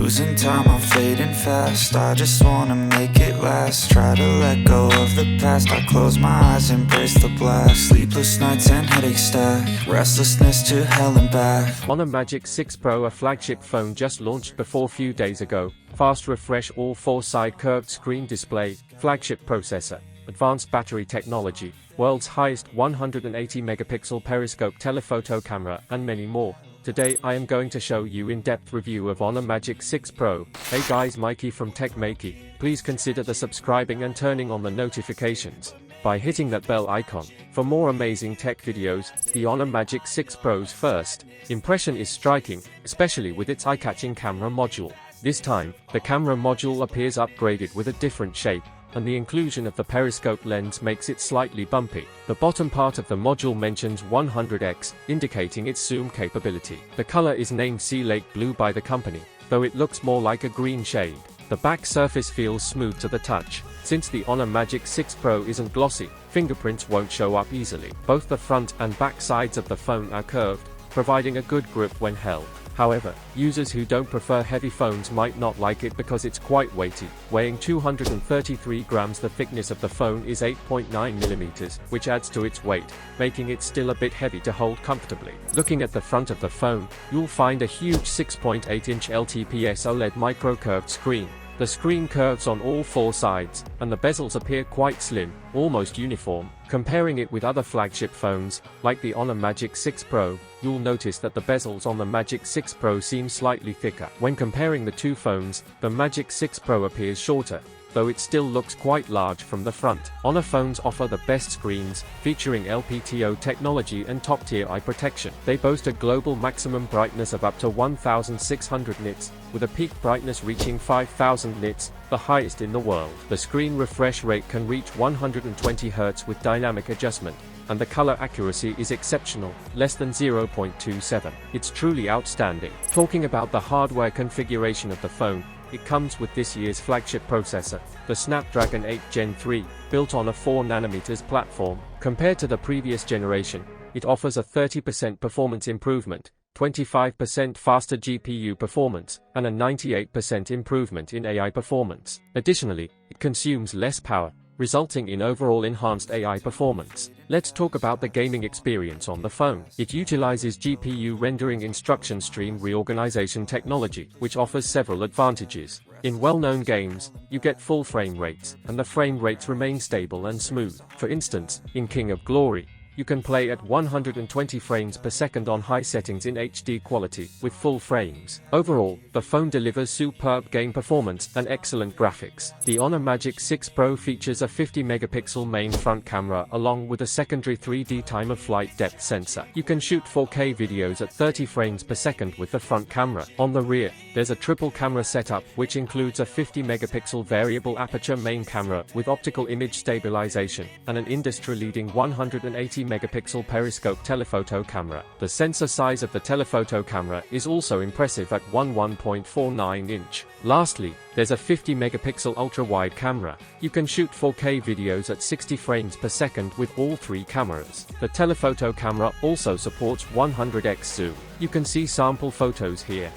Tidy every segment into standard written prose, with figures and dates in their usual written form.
Losing time, I'm fading fast. I just wanna make it last. Try to let go of the past. I close my eyes, embrace the blast. Sleepless nights and headache stack. Restlessness to hell and back. Honor Magic 6 Pro, a flagship phone just launched before few days ago. Fast refresh, all 4-side curved screen display, flagship processor, advanced battery technology, world's highest 180 megapixel periscope telephoto camera, and many more. Today I am going to show you in-depth review of Honor Magic 6 Pro. Hey guys, Maiky from techmaiky. Please consider the subscribing and turning on the notifications by hitting that bell icon. For more amazing tech videos, the Honor Magic 6 Pro's first impression is striking, especially with its eye-catching camera module. This time, the camera module appears upgraded with a different shape, and the inclusion of the periscope lens makes it slightly bumpy. The bottom part of the module mentions 100x, indicating its zoom capability. The color is named Sea Lake Blue by the company, though it looks more like a green shade. The back surface feels smooth to the touch. Since the Honor Magic 6 Pro isn't glossy, fingerprints won't show up easily. Both the front and back sides of the phone are curved, providing a good grip when held. However, users who don't prefer heavy phones might not like it because it's quite weighty. Weighing 233 grams, the thickness of the phone is 8.9 millimeters, which adds to its weight, making it still a bit heavy to hold comfortably. Looking at the front of the phone, you'll find a huge 6.8-inch LTPS OLED micro-curved screen. The screen curves on all 4 sides, and the bezels appear quite slim, almost uniform. Comparing it with other flagship phones, like the Honor Magic 6 Pro, you'll notice that the bezels on the Magic 6 Pro seem slightly thicker. When comparing the two phones, the Magic 6 Pro appears shorter, though it still looks quite large from the front. Honor phones offer the best screens, featuring LPTO technology and top-tier eye protection. They boast a global maximum brightness of up to 1600 nits, with a peak brightness reaching 5000 nits, the highest in the world. The screen refresh rate can reach 120 Hz with dynamic adjustment, and the color accuracy is exceptional, less than 0.27. It's truly outstanding. Talking about the hardware configuration of the phone, it comes with this year's flagship processor, the Snapdragon 8 Gen 3, built on a 4nm platform. Compared to the previous generation, it offers a 30% performance improvement, 25% faster GPU performance, and a 98% improvement in AI performance. Additionally, it consumes less power, resulting in overall enhanced AI performance. Let's talk about the gaming experience on the phone. It utilizes GPU rendering instruction stream reorganization technology, which offers several advantages. In well-known games, you get full frame rates, and the frame rates remain stable and smooth. For instance, in King of Glory, you can play at 120 frames per second on high settings in HD quality, with full frames. Overall, the phone delivers superb game performance and excellent graphics. The Honor Magic 6 Pro features a 50-megapixel main front camera along with a secondary 3D time-of-flight depth sensor. You can shoot 4K videos at 30 frames per second with the front camera. On the rear, there's a triple camera setup which includes a 50-megapixel variable aperture main camera with optical image stabilization, and an industry-leading 180 megapixel periscope telephoto camera. The sensor size of the telephoto camera is also impressive at 1.49 inch. Lastly, there's a 50 megapixel ultra-wide camera. You can shoot 4K videos at 60 frames per second with all 3 cameras. The telephoto camera also supports 100x zoom. You can see sample photos here.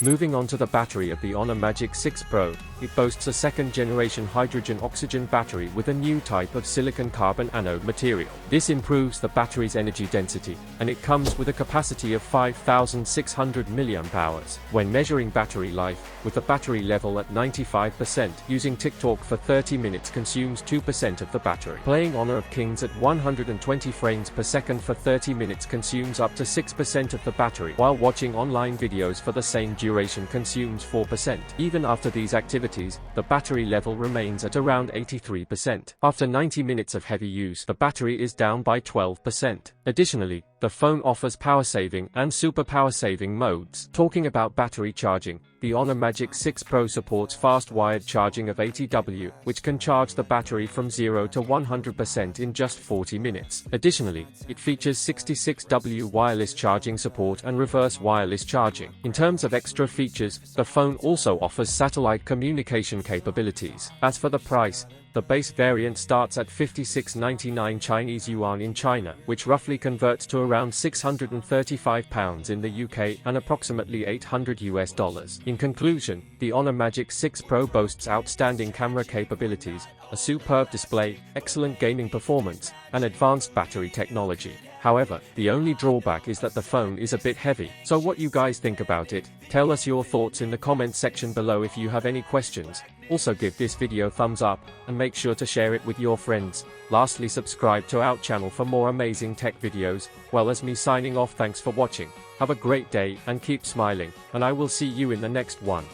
Moving on to the battery of the Honor Magic 6 Pro, it boasts a second-generation hydrogen-oxygen battery with a new type of silicon-carbon anode material. This improves the battery's energy density, and it comes with a capacity of 5,600 mAh. When measuring battery life, with the battery level at 95%, using TikTok for 30 minutes consumes 2% of the battery. Playing Honor of Kings at 120 frames per second for 30 minutes consumes up to 6% of the battery, while watching online videos for the same duration communication consumes 4%. Even after these activities, the battery level remains at around 83%. After 90 minutes of heavy use, the battery is down by 12%. Additionally, the phone offers power saving and super power saving modes. Talking about battery charging, the Honor Magic 6 Pro supports fast wired charging of 80W, which can charge the battery from 0 to 100% in just 40 minutes. Additionally, it features 66W wireless charging support and reverse wireless charging. In terms of extra features, the phone also offers satellite communication capabilities. As for the price, the base variant starts at 56.99 Chinese yuan in China, which roughly converts to around £635 in the UK and approximately $800. In conclusion, the Honor Magic 6 Pro boasts outstanding camera capabilities, a superb display, excellent gaming performance, and advanced battery technology. However, the only drawback is that the phone is a bit heavy. So what you guys think about it? Tell us your thoughts in the comments section below. If you have any questions, also give this video thumbs up, and make sure to share it with your friends. Lastly, subscribe to our channel for more amazing tech videos. Well, as me signing off, thanks for watching. Have a great day and keep smiling, and I will see you in the next one.